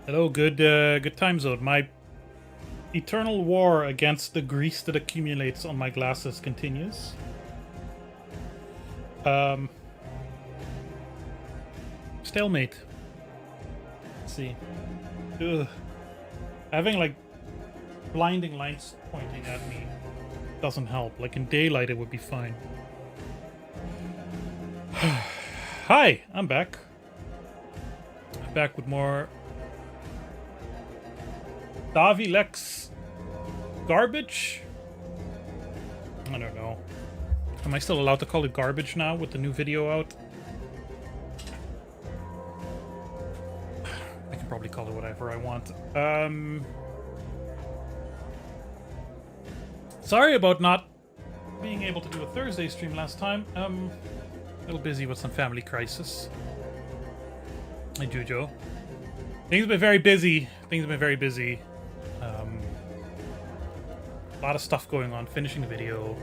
Hello, good time zone. My eternal war against the grease that accumulates on my glasses continues. Stalemate. Let's see. Ugh. Having like blinding lights pointing at me doesn't help. Like in daylight, it would be fine. Hi, I'm back. I'm back with more Davilex garbage? I don't know. Am I still allowed to call it garbage now with the new video out? I can probably call it whatever I want. Sorry about not being able to do a Thursday stream last time. A little busy with some family crisis. Hey, Jujo. Things have been very busy. A lot of stuff going on. Finishing the video.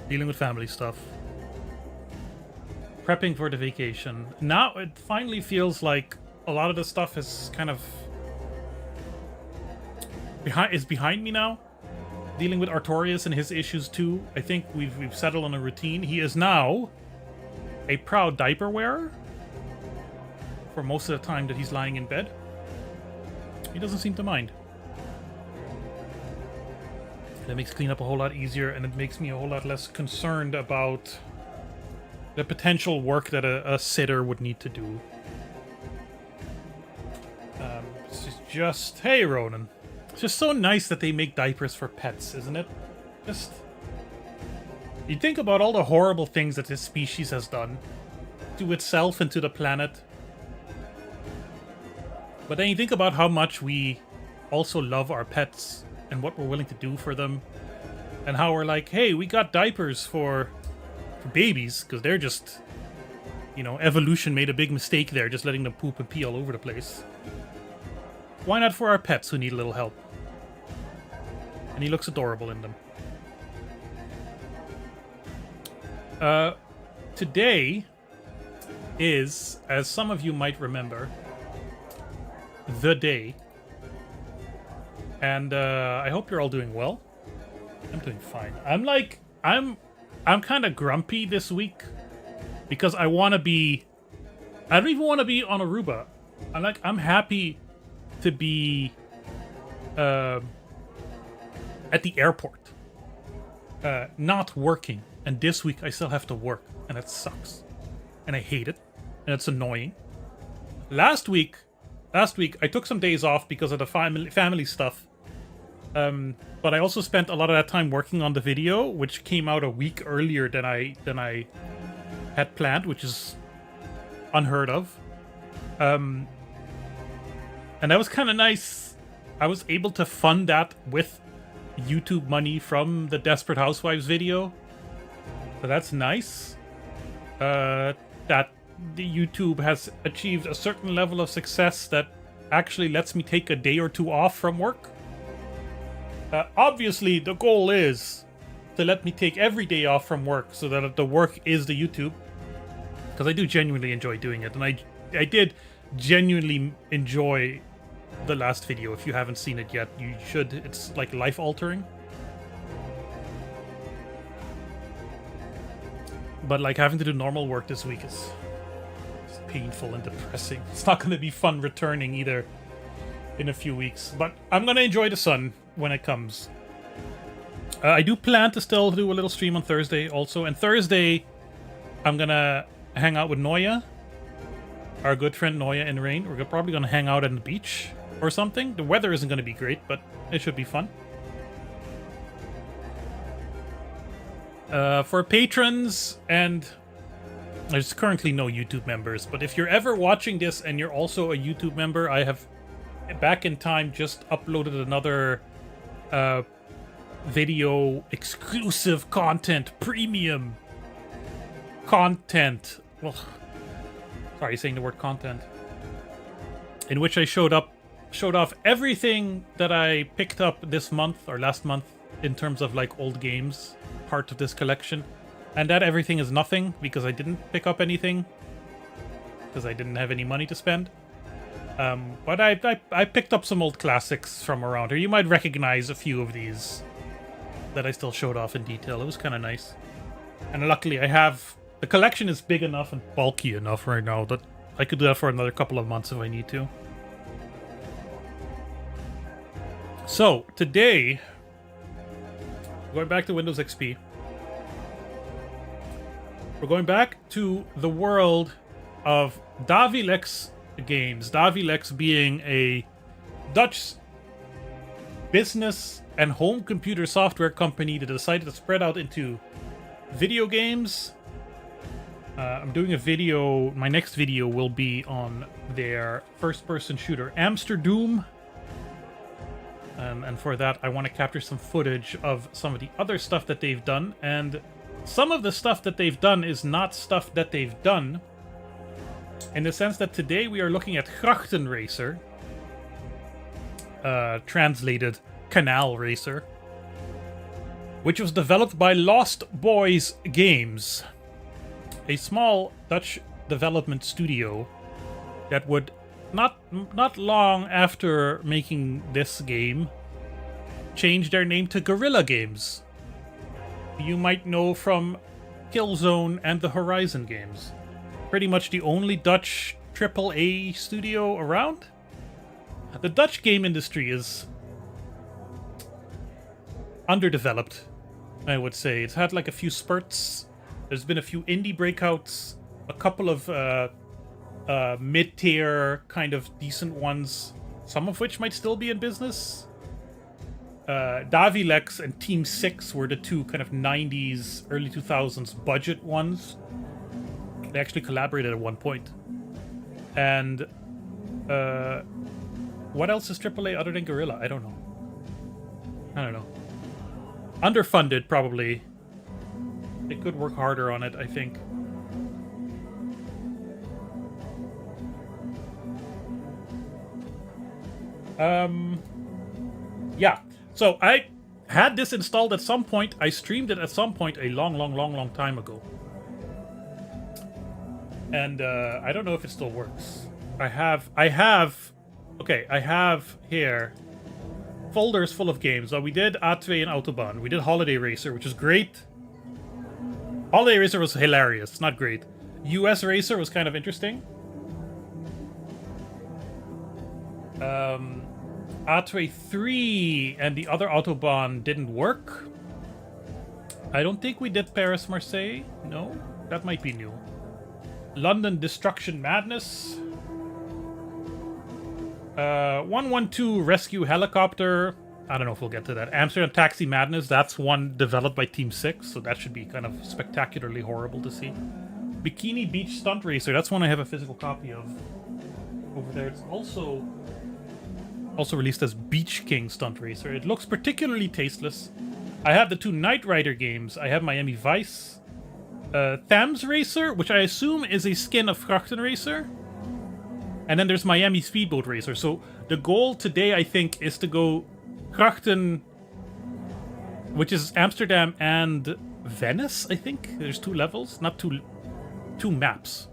Dealing with family stuff. Prepping for the vacation. Now it finally feels like a lot of the stuff is kind of behind me now. Dealing with Artorias and his issues too. I think we've settled on a routine. He is now a proud diaper wearer for most of the time that he's lying in bed. He doesn't seem to mind. That makes cleanup a whole lot easier, and it makes me a whole lot less concerned about the potential work that a sitter would need to do. It's just... Hey, Ronan. It's just so nice that they make diapers for pets, isn't it? Just... You think about all the horrible things that this species has done to itself and to the planet. But then you think about how much we also love our pets and what we're willing to do for them. And how we're like, hey, we got diapers for babies, because they're just, you know, evolution made a big mistake there, just letting them poop and pee all over the place. Why not for our pets who need a little help? And he looks adorable in them. Today is, as some of you might remember, the day. And I hope you're all doing well. I'm doing fine. I'm kind of grumpy this week because I want to be... I don't even want to be on Aruba. I'm happy to be at the airport, not working. And this week I still have to work, and it sucks. And I hate it, and it's annoying. Last week I took some days off because of the family stuff. But I also spent a lot of that time working on the video, which came out a week earlier than I had planned, which is unheard of. And that was kind of nice. I was able to fund that with YouTube money from the Desperate Housewives video. So that's nice. That the YouTube has achieved a certain level of success that actually lets me take a day or two off from work. Obviously, the goal is to let me take every day off from work so that the work is the YouTube. Because I do genuinely enjoy doing it. And I did genuinely enjoy the last video. If you haven't seen it yet, you should. It's like life-altering. But like having to do normal work this week is painful and depressing. It's not going to be fun returning either in a few weeks. But I'm going to enjoy the sun when it comes. I do plan to still do a little stream on Thursday also. And Thursday, I'm going to hang out with Noya, our good friend Noya in Rain. We're probably going to hang out on the beach or something. The weather isn't going to be great, but it should be fun. For patrons, and there's currently no YouTube members, but if you're ever watching this and you're also a YouTube member, I have back in time just uploaded another video exclusive content, premium content. Well, sorry, saying the word content, in which I showed off everything that I picked up this month or last month in terms of like old games, part of this collection. And that everything is nothing because I didn't pick up anything because I didn't have any money to spend. But I picked up some old classics from around here. You might recognize a few of these that I still showed off in detail. It was kind of nice. And luckily I have... The collection is big enough and bulky enough right now that I could do that for another couple of months if I need to. So, today... Going back to Windows XP. We're going back to the world of Davilex games. Davilex being a Dutch business and home computer software company that decided to spread out into video games. I'm doing a video, my next video will be on their first-person shooter Amsterdam. And for that, I want to capture some footage of some of the other stuff that they've done. And some of the stuff that they've done is not stuff that they've done, in the sense that today we are looking at Grachtenracer, translated Canal Racer, which was developed by Lost Boys Games, a small Dutch development studio that would not long after making this game change their name to Guerrilla Games. You might know from Killzone and the Horizon games. Pretty much the only Dutch AAA studio around. The Dutch game industry is underdeveloped, I would say. It's had like a few spurts. There's been a few indie breakouts, a couple of mid-tier kind of decent ones, some of which might still be in business. Davilex and Team 6 were the two kind of 90s, early 2000s budget ones. They actually collaborated at one point. And what else is AAA other than Guerrilla? I don't know. Underfunded, probably. They could work harder on it, I think. Yeah. So I had this installed at some point. I streamed it at some point a long time ago. And I don't know if it still works. I have here folders full of games. So we did A2 and Autobahn. We did Holiday Racer, which is great. Holiday Racer was hilarious, not great. US Racer was kind of interesting. A2 3 and the other Autobahn didn't work. I don't think we did Paris Marseille. No, that might be new. London Destruction Madness. 112 Rescue Helicopter. I don't know if we'll get to that. Amsterdam Taxi Madness. That's one developed by Team 6, so that should be kind of spectacularly horrible to see. Bikini Beach Stunt Racer. That's one I have a physical copy of over there. It's also released as Beach King Stunt Racer. It looks particularly tasteless. I have the two Knight Rider games. I have Miami Vice. Thames Racer, which I assume is a skin of Grachtenracer. And then there's Miami Speedboat Racer. So the goal today, I think, is to go Grachten, which is Amsterdam and Venice, I think. There's two levels, not two maps.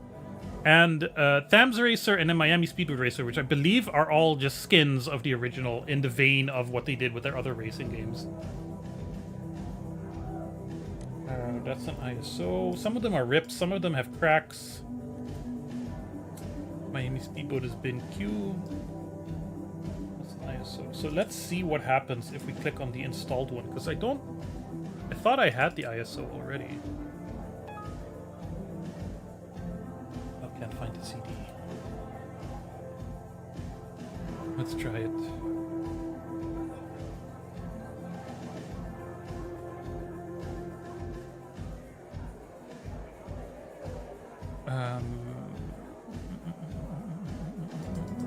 And Thames Racer and then Miami Speedboat Racer, which I believe are all just skins of the original in the vein of what they did with their other racing games. That's an ISO. Some of them are ripped, some of them have cracks. Miami Speedboat has been Q. That's an ISO. So let's see what happens if we click on the installed one, because I thought I had the ISO already. I can't find the CD. Let's try it.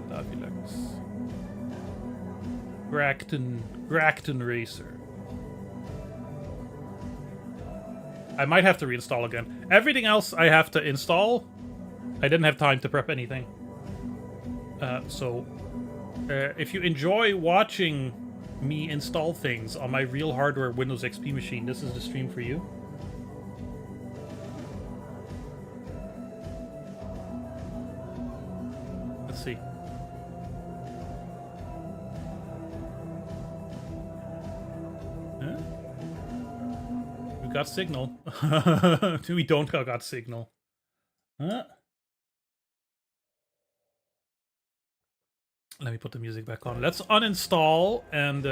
Davilex. Grachtenracer. I might have to reinstall again. Everything else I have to install. I didn't have time to prep anything. So if you enjoy watching me install things on my real hardware Windows XP machine, this is the stream for you. Let's see. Huh? We got signal. We don't got signal. Huh? Let me put the music back on. Let's uninstall and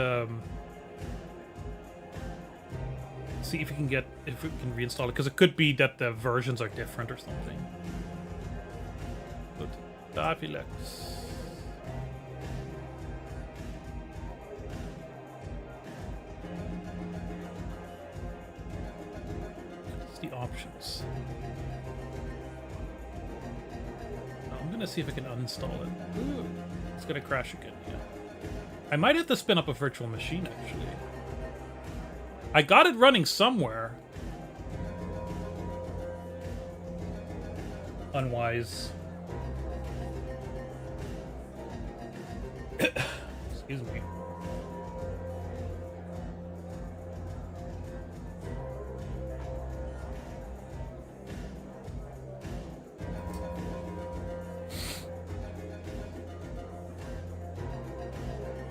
see if we can reinstall it, because it could be that the versions are different or something. But Davilex. What's the options? I'm gonna see if I can uninstall it. Ooh, it's gonna crash again. Yeah, I might have to spin up a virtual machine actually. I got it running somewhere. Unwise. Excuse me.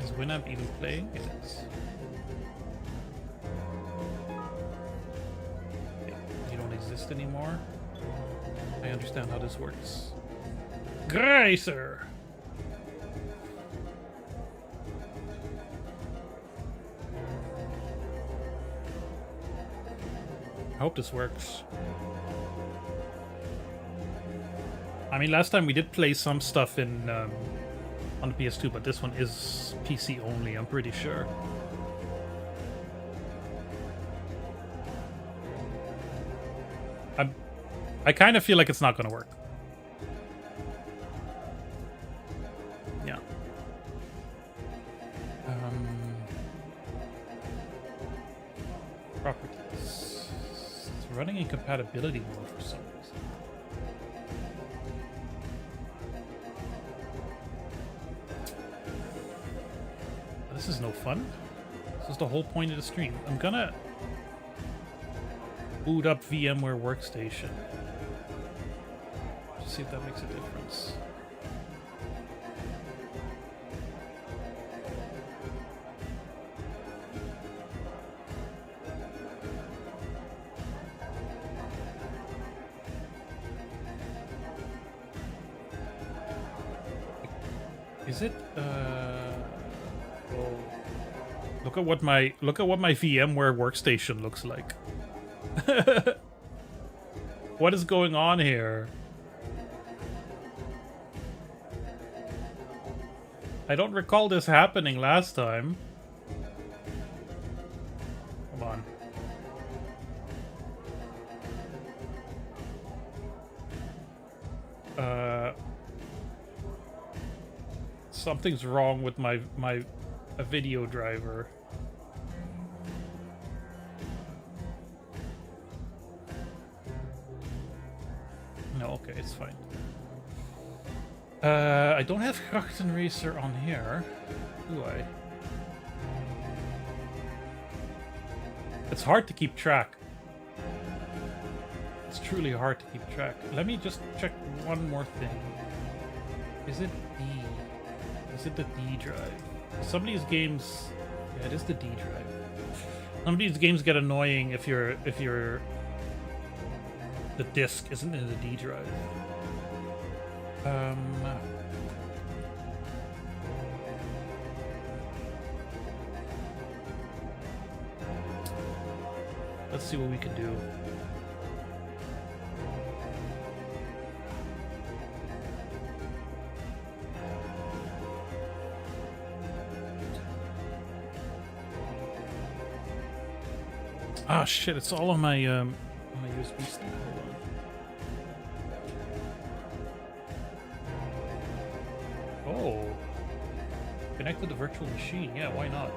Is Winamp even playing? It is. Exist anymore. I understand how this works. Gracer. I hope this works. I mean, last time we did play some stuff in on the PS2, but this one is PC only, I'm pretty sure. I kind of feel like it's not going to work. Yeah. Properties. It's running in compatibility mode for some reason. This is no fun. This is the whole point of the stream. I'm gonna boot up VMware Workstation. See if that makes a difference. Is it oh, look at what my VMware Workstation looks like. What is going on here? I don't recall this happening last time. Come on. Something's wrong with my video driver. No, okay, it's fine. I don't have Krachten Racer on here, do I? It's hard to keep track. It's truly hard to keep track. Let me just check one more thing. Is it D? Is it the D drive? Some of these games... Yeah, it is the D drive. Some of these games get annoying if you're... The disc isn't in the D drive. Let's see what we can do. Ah, shit! It's all on my USB stick. Hold on. Oh, connect to the virtual machine. Yeah, why not?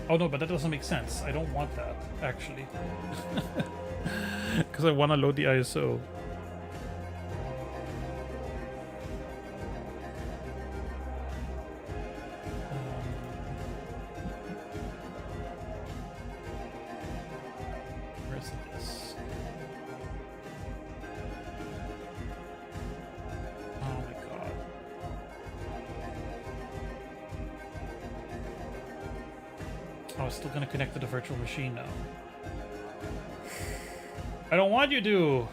Oh no, but that doesn't make sense. I don't want that, actually. Because I want to load the ISO. Where's this? Oh my god. Oh, it's still gonna connect to the virtual machine now. I don't want you to!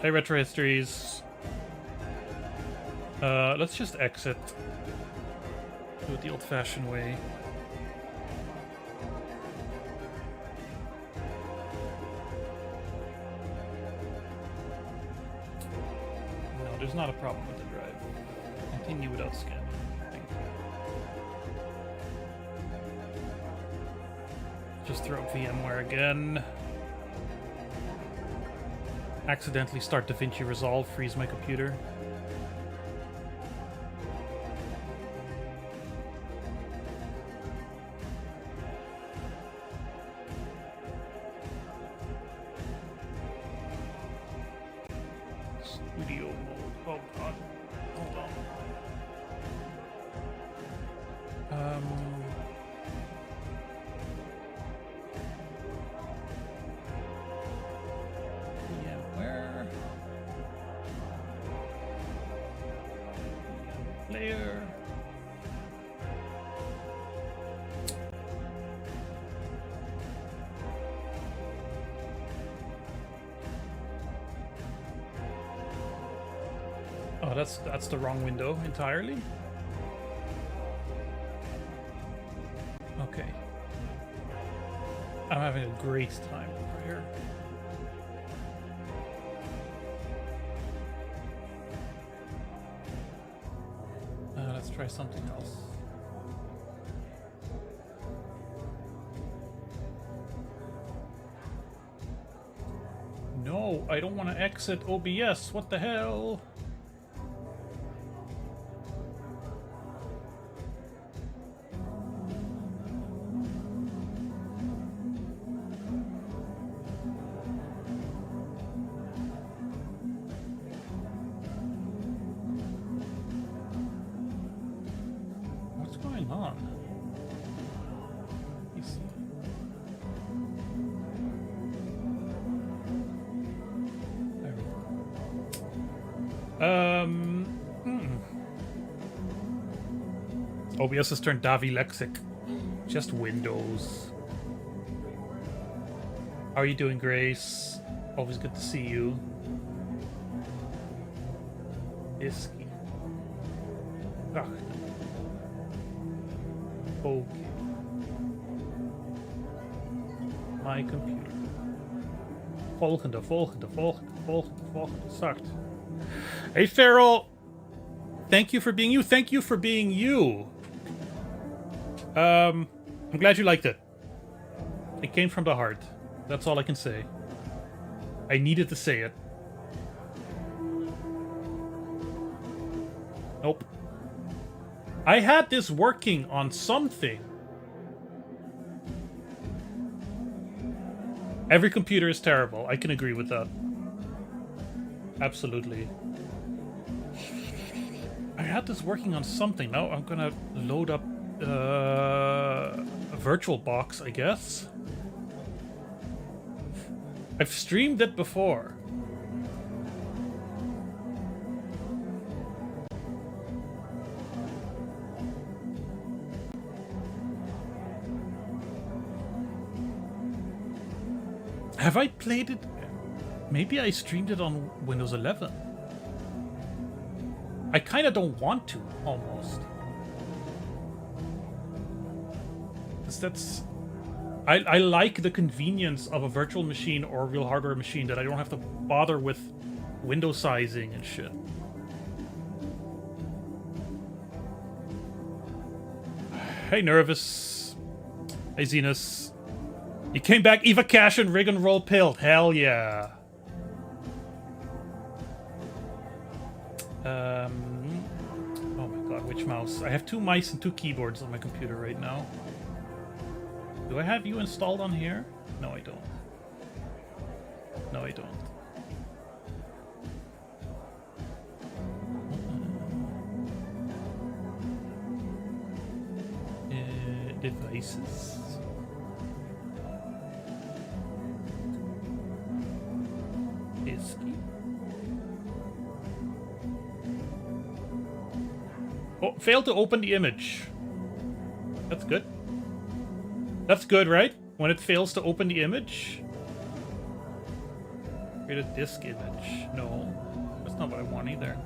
Hey, Retro Histories. Let's just exit. Do it the old-fashioned way. No, there's not a problem with the drive. Continue without scanning. Just throw up VMware again. Accidentally start DaVinci Resolve, freeze my computer. Studio mode. Oh god. Hold on. Layer. Oh, that's the wrong window entirely. Okay. I'm having a great time over here. Let's try something else. No, I don't want to exit OBS. What the hell? OBS has turned Davilexic. Just Windows. How are you doing, Grace? Always good to see you. Iski. Ah. Okay. My computer. Volgende. Start. Hey, Farrell. Thank you for being you. Thank you for being you. I'm glad you liked it. It came from the heart. That's all I can say. I needed to say it. Nope. I had this working on something. Every computer is terrible. I can agree with that. Absolutely. I had this working on something. Now I'm gonna load up a VirtualBox, I guess. I've streamed it before. Have I played it? Maybe I streamed it on Windows 11. I kind of don't want to, almost. That's... I like the convenience of a virtual machine or a real hardware machine that I don't have to bother with window sizing and shit. Hey, Nervous. Hey, Zenus. You came back, Eva Cash and Rig and Roll Pilled. Hell yeah. Oh my god, which mouse? I have 2 mice and 2 keyboards on my computer right now. Do I have you installed on here? No, I don't. No, I don't. Devices. Iski. Oh, failed to open the image. That's good. That's good, right? When it fails to open the image. Create a disk image. No, that's not what I want either.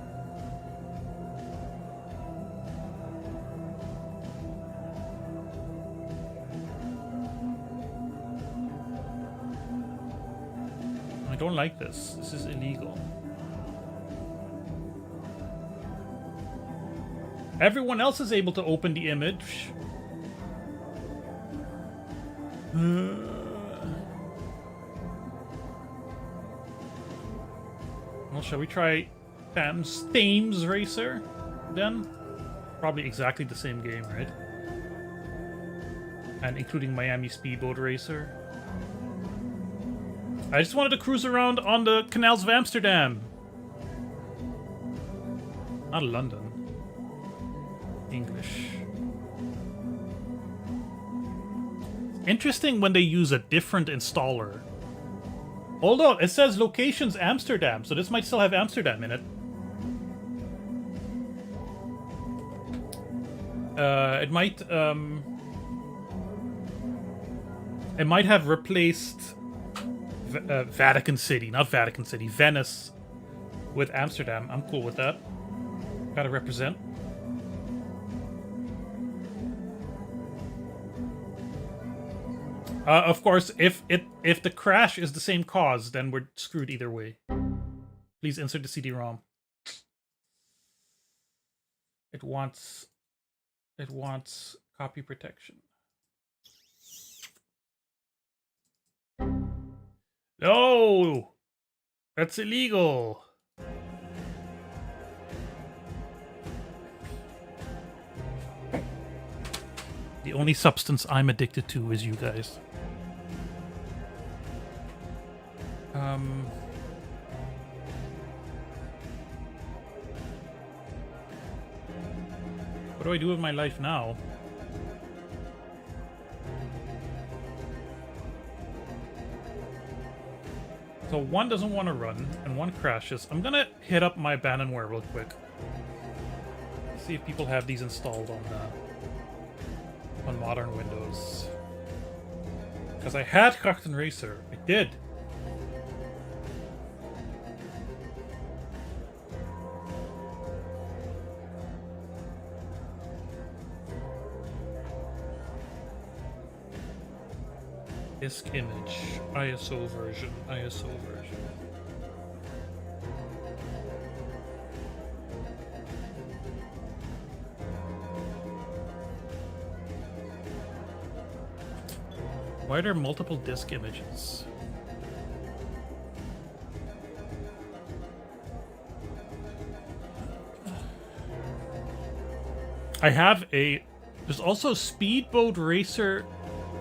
I don't like this. This is illegal. Everyone else is able to open the image. Well, shall we try Thames Racer then? Probably exactly the same game, right? And including Miami Speedboat Racer. I just wanted to cruise around on the canals of Amsterdam. Not London. English. Interesting when they use a different installer. Hold on, it says locations Amsterdam, so this might still have Amsterdam in it. It might have replaced Vatican City, not Vatican City, Venice with Amsterdam. I'm cool with that. Gotta represent. Of course, if the crash is the same cause, then we're screwed either way. Please insert the CD-ROM. It wants copy protection. No! That's illegal. The only substance I'm addicted to is you guys. What do I do with my life now? So one doesn't want to run, and one crashes. I'm gonna hit up my abandonware real quick. See if people have these installed on modern Windows. Because I had Krachten Racer. I did. Disk image, ISO version, ISO version. Why are there multiple disk images? I have there's also Speedboat Racer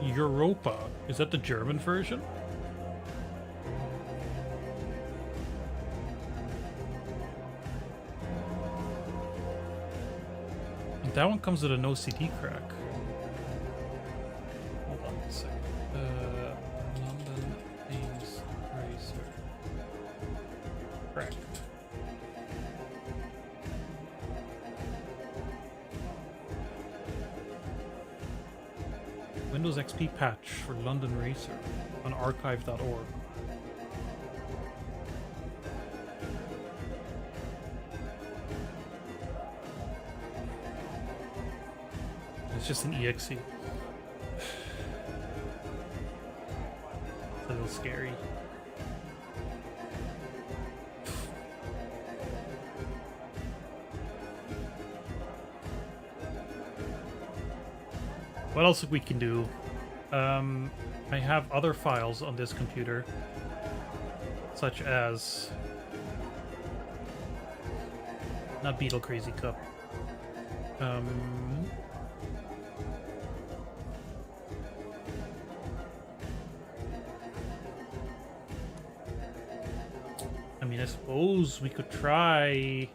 Europa. Is that the German version? And that one comes with a no CD crack. Hold on a second. London Thames Racer. Crack. Windows XP patch for London Racer on archive.org. It's just an exe. It's a little scary. What else we can do? I have other files on this computer, such as not Beetle Crazy Cup. I mean, I suppose we could try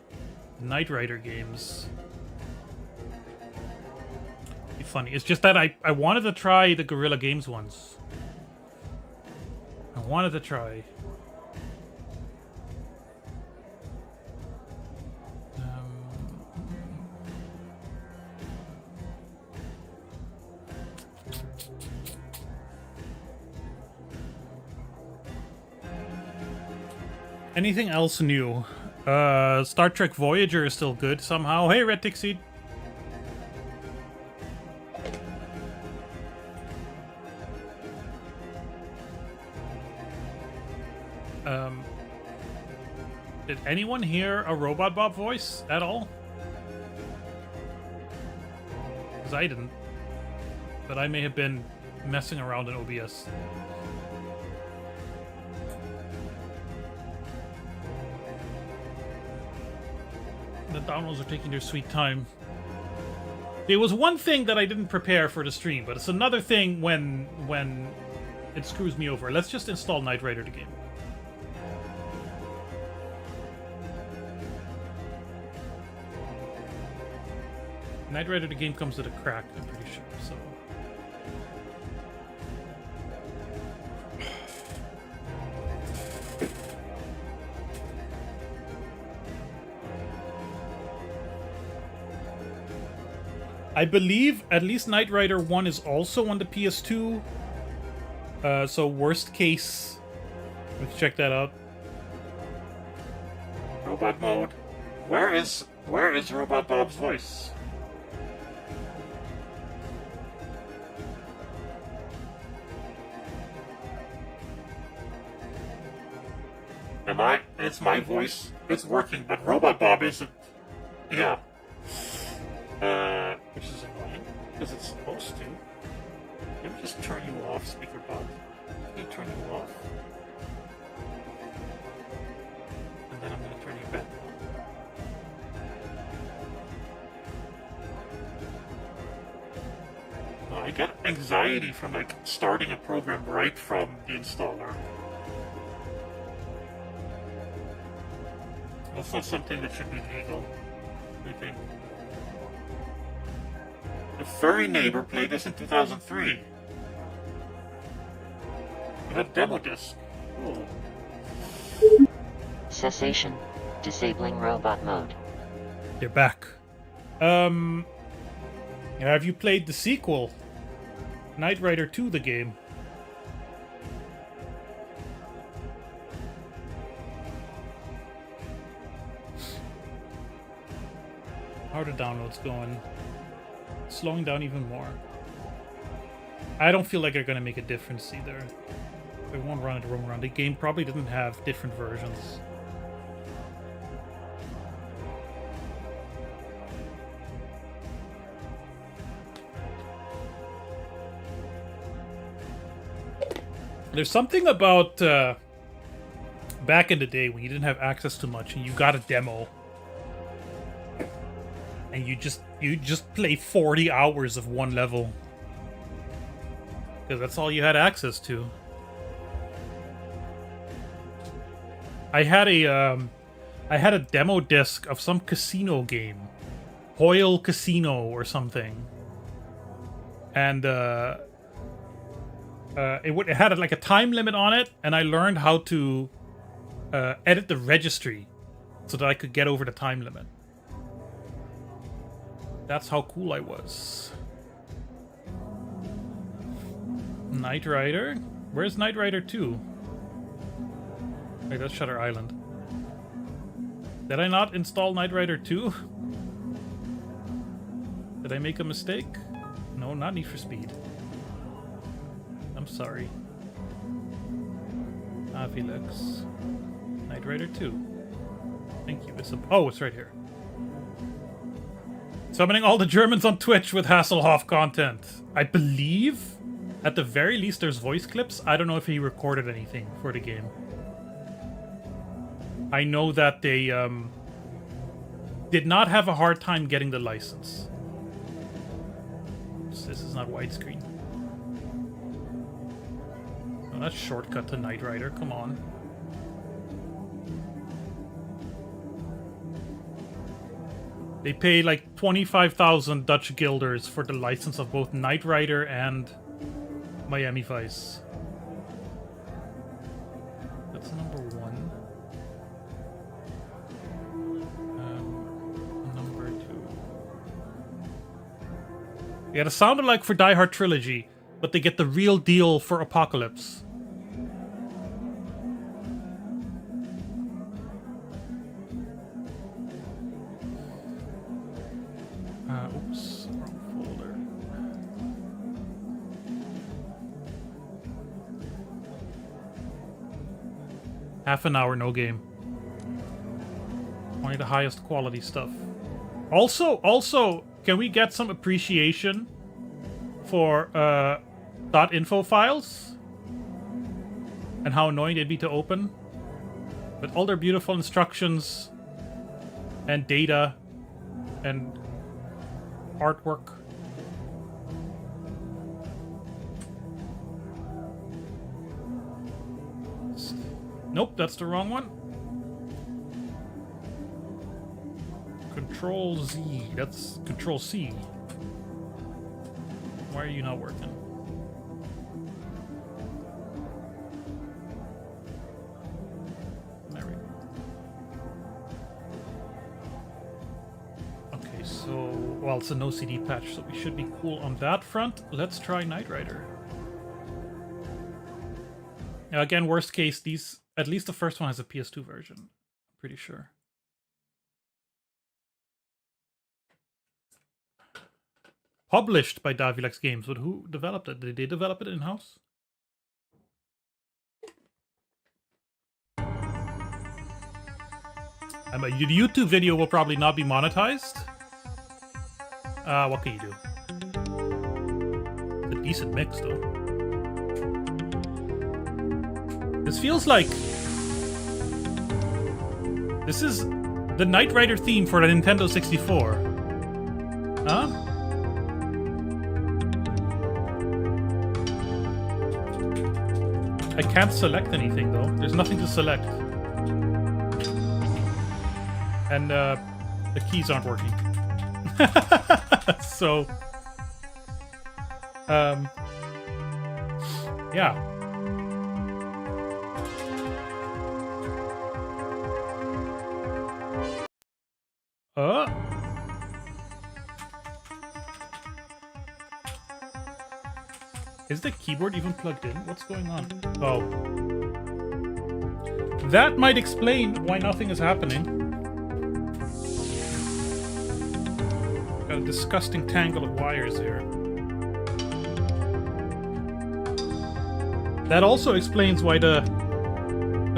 Knight Rider games. Funny. It's just that I wanted to try the Guerrilla Games ones. I wanted to try. Anything else new? Star Trek Voyager is still good somehow. Hey, Red Tick Seed. Did anyone hear a Robot Bob voice at all? Because I didn't. But I may have been messing around in OBS. The downloads are taking their sweet time. There was one thing that I didn't prepare for the stream, but it's another thing when it screws me over. Let's just install Knight Rider the game. Knight Rider the game comes with a crack, I'm pretty sure, so... I believe at least Knight Rider 1 is also on the PS2. So worst case, let's check that out. Robot mode. Where is Robot Bob's voice? It's my voice. It's working, but Robot Bob isn't. Yeah. Which is annoying, because it's supposed to. Let me just turn you off, Speaker Bob. Let me turn you off. And then I'm going to turn you back on. I get anxiety from, like, starting a program right from the installer. That's not something that should be legal, I think. The furry neighbor played this in 2003. A demo disc. Oh. Cessation. Disabling robot mode. They're back. Have you played the sequel? Knight Rider 2, the game. How are the downloads going? Slowing down even more. I don't feel like they're gonna make a difference either. They won't run it wrong around. The game probably didn't have different versions. There's something about back in the day when you didn't have access to much and you got a demo and you just play 40 hours of one level because that's all you had access to. I had a demo disc of some casino game, Hoyle Casino or something, and it had like a time limit on it, and I learned how to edit the registry so that I could get over the time limit. That's how cool I was. Knight Rider? Where's Knight Rider 2? Wait, that's Shutter Island. Did I not install Knight Rider 2? Did I make a mistake? No, not Need for Speed. I'm sorry. Davilex. Knight Rider 2. Thank you. It's right here. Summoning all the Germans on Twitch with Hasselhoff content. I believe, at the very least, there's voice clips. I don't know if he recorded anything for the game. I know that they did not have a hard time getting the license. Oops, this is not widescreen. Oh, that's shortcut to Knight Rider. Come on. They pay like 25,000 Dutch guilders for the license of both Knight Rider and Miami Vice. That's number 1. Number 2. Yeah, it sounded like for Die Hard Trilogy, but they get the real deal for Apocalypse. Half an hour, no game. Only the highest quality stuff. Also, can we get some appreciation for .info files? And how annoying they'd be to open? With all their beautiful instructions and data and artwork. Nope, that's the wrong one. Control Z. That's Control C. Why are you not working? There we go. Okay, so... Well, it's a no CD patch, so we should be cool on that front. Let's try Knight Rider. Now, again, worst case, these... At least the first one has a PS2 version. I'm pretty sure. Published by Davilex Games, but who developed it? Did they develop it in-house? The YouTube video will probably not be monetized. What can you do? It's a decent mix, though. This feels like... This is the Knight Rider theme for the Nintendo 64. Huh? I can't select anything, though. There's nothing to select. And, the keys aren't working. So... yeah. Is the keyboard even plugged in? What's going on? Oh. That might explain why nothing is happening. Got a disgusting tangle of wires here. That also explains why the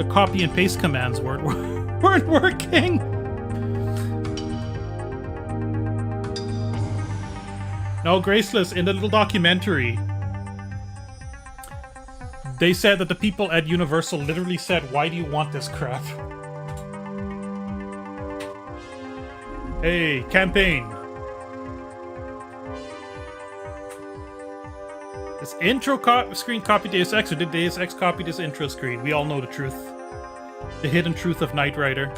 copy and paste commands weren't working. No, Graceless, in the little documentary, they said that the people at Universal literally said, "Why do you want this crap?" Hey, campaign. This intro screen copied Deus Ex, or did Deus Ex copy this intro screen? We all know the truth. The hidden truth of Knight Rider.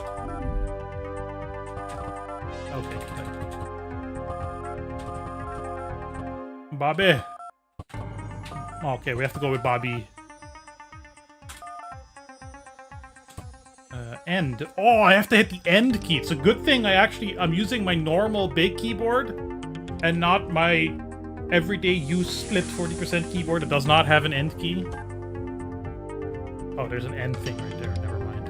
Okay. Bobby. Okay, we have to go with Bobby. End. Oh, I have to hit the end key. It's a good thing I'm using my normal big keyboard and not my everyday use split 40% keyboard that does not have an end key. Oh, there's an end thing right there. Never mind.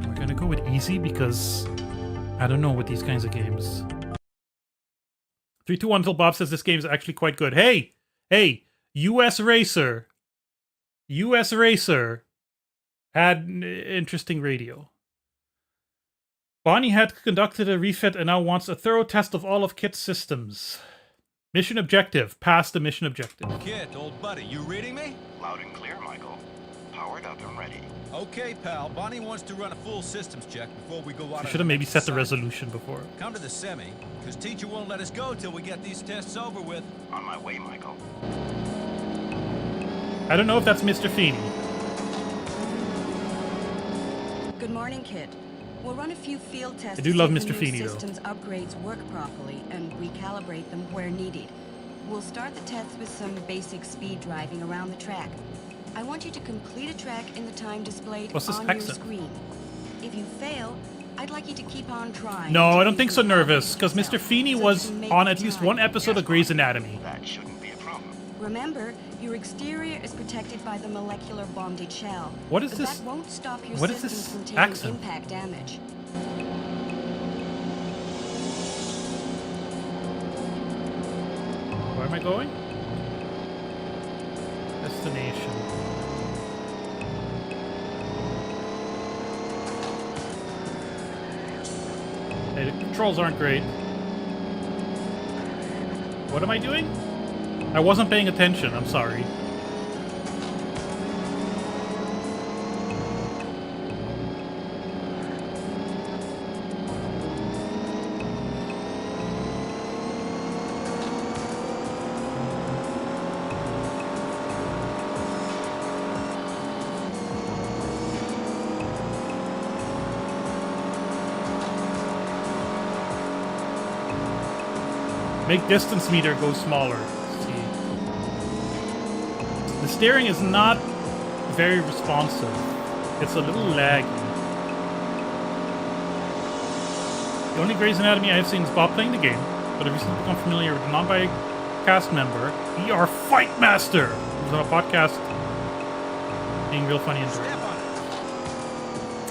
We're gonna go with easy because I don't know with these kinds of games. 321 until Bob says this game is actually quite good. Hey! Hey! US Racer had an interesting radio. Bonnie had conducted a refit and now wants a thorough test of all of Kit's systems. Mission objective. Pass the mission objective. Kit, old buddy, you reading me? Loud and clear, Michael. Powered up and ready. Okay, pal. Bonnie wants to run a full systems check before we go out. I should have maybe set the resolution before. Come to the semi, because teacher won't let us go till we get these tests over with. On my way, Michael. I don't know if that's Mr. Feeney. Good morning, Kit. We'll run a few field tests. I do love to Mr. see if the Feeney, new though. systems upgrades work properly and recalibrate them where needed. We'll start the tests with some basic speed driving around the track. I want you to complete a track in the time displayed What's this on your accent? screen. If you fail, I'd like you to keep on trying. No, until I don't you think so can nervous, because yourself, Mr. Feeney so you was can make on the at least time. one episode of Grey's Anatomy. That shouldn't be a problem. Remember, your exterior is protected by the molecular bonded shell. What is but this- That won't stop your what is systems this from taking accent? impact damage. Where am I going? Destination. Hey, the controls aren't great. What am I doing? I wasn't paying attention, I'm sorry. Make distance meter go smaller. Let's see. The steering is not very responsive. It's a little laggy. The only Grey's Anatomy I've seen is Bob playing the game, but I've recently become familiar with a non-cast member, ER Fightmaster, who's on a podcast being real funny and dirty.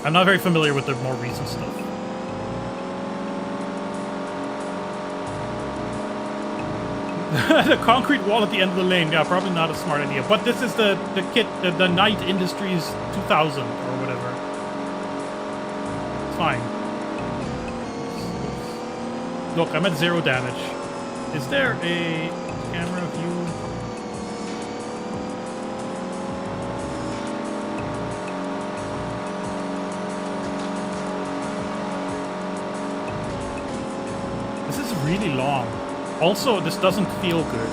I'm not very familiar with the more recent stuff. The concrete wall at the end of the lane, yeah, probably not a smart idea. But this is the kit, the Knight Industries 2000 or whatever. It's fine. Look, I'm at 0 damage. Is there a camera view? This is really long. Also, this doesn't feel good.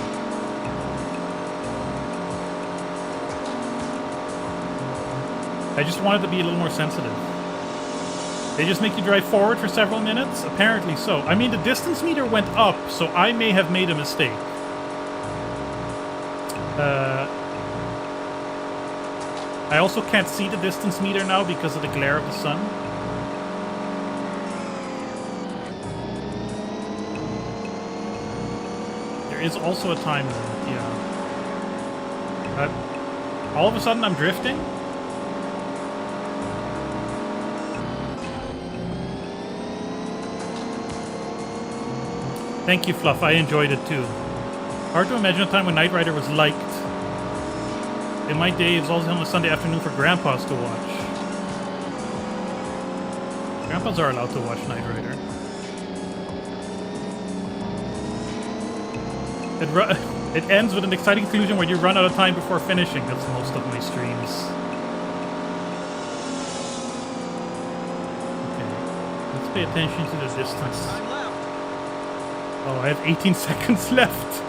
I just wanted to be a little more sensitive. They just make you drive forward for several minutes? Apparently so. I mean, the distance meter went up, so I may have made a mistake. I also can't see the distance meter now because of the glare of the sun. Is also a time limit, yeah. All of a sudden I'm drifting? Thank you, Fluff. I enjoyed it too. Hard to imagine a time when Knight Rider was liked. In my day, it was always on a Sunday afternoon for grandpas to watch. Grandpas are allowed to watch Knight Rider. It ends with an exciting conclusion where you run out of time before finishing. That's most of my streams. Okay, let's pay attention to the distance. Oh, I have 18 seconds left.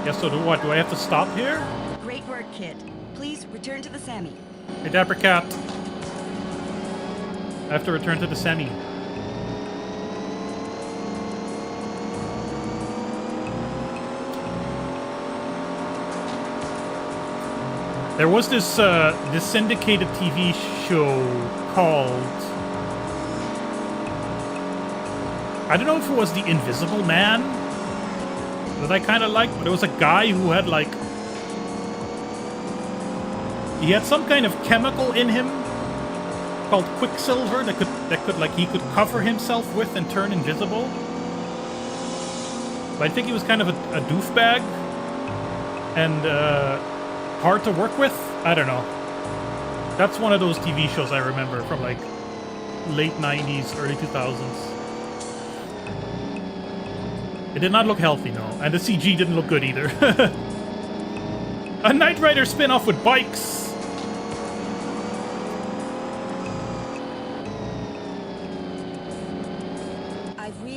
Yeah, so what? Do I have to stop here? Great work, Kit. Please return to the Sammy. Hey, Dapper Cat. I have to return to the Semi. There was this syndicated TV show called... I don't know if it was The Invisible Man that I kind of liked, but it was a guy who had like... He had some kind of chemical in him called Quicksilver that could like he could cover himself with and turn invisible. But I think he was kind of a doofbag and hard to work with. I don't know. That's one of those TV shows I remember from like late 90s, early 2000s. It did not look healthy, no, and the CG didn't look good either. A Knight Rider spin-off with bikes.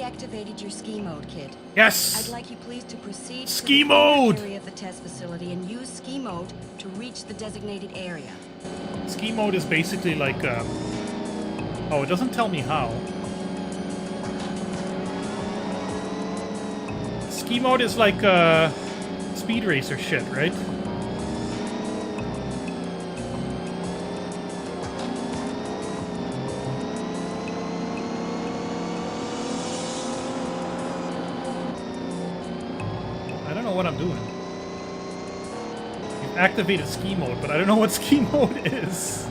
Activated your ski mode, Kit. Yes! I'd like you please to proceed ski to the mode area of the test facility and use ski mode to reach the designated area. Ski mode is basically like oh, it doesn't tell me how. Ski mode is like speed racer shit, right? What I'm doing. You've activated ski mode, but I don't know what ski mode is.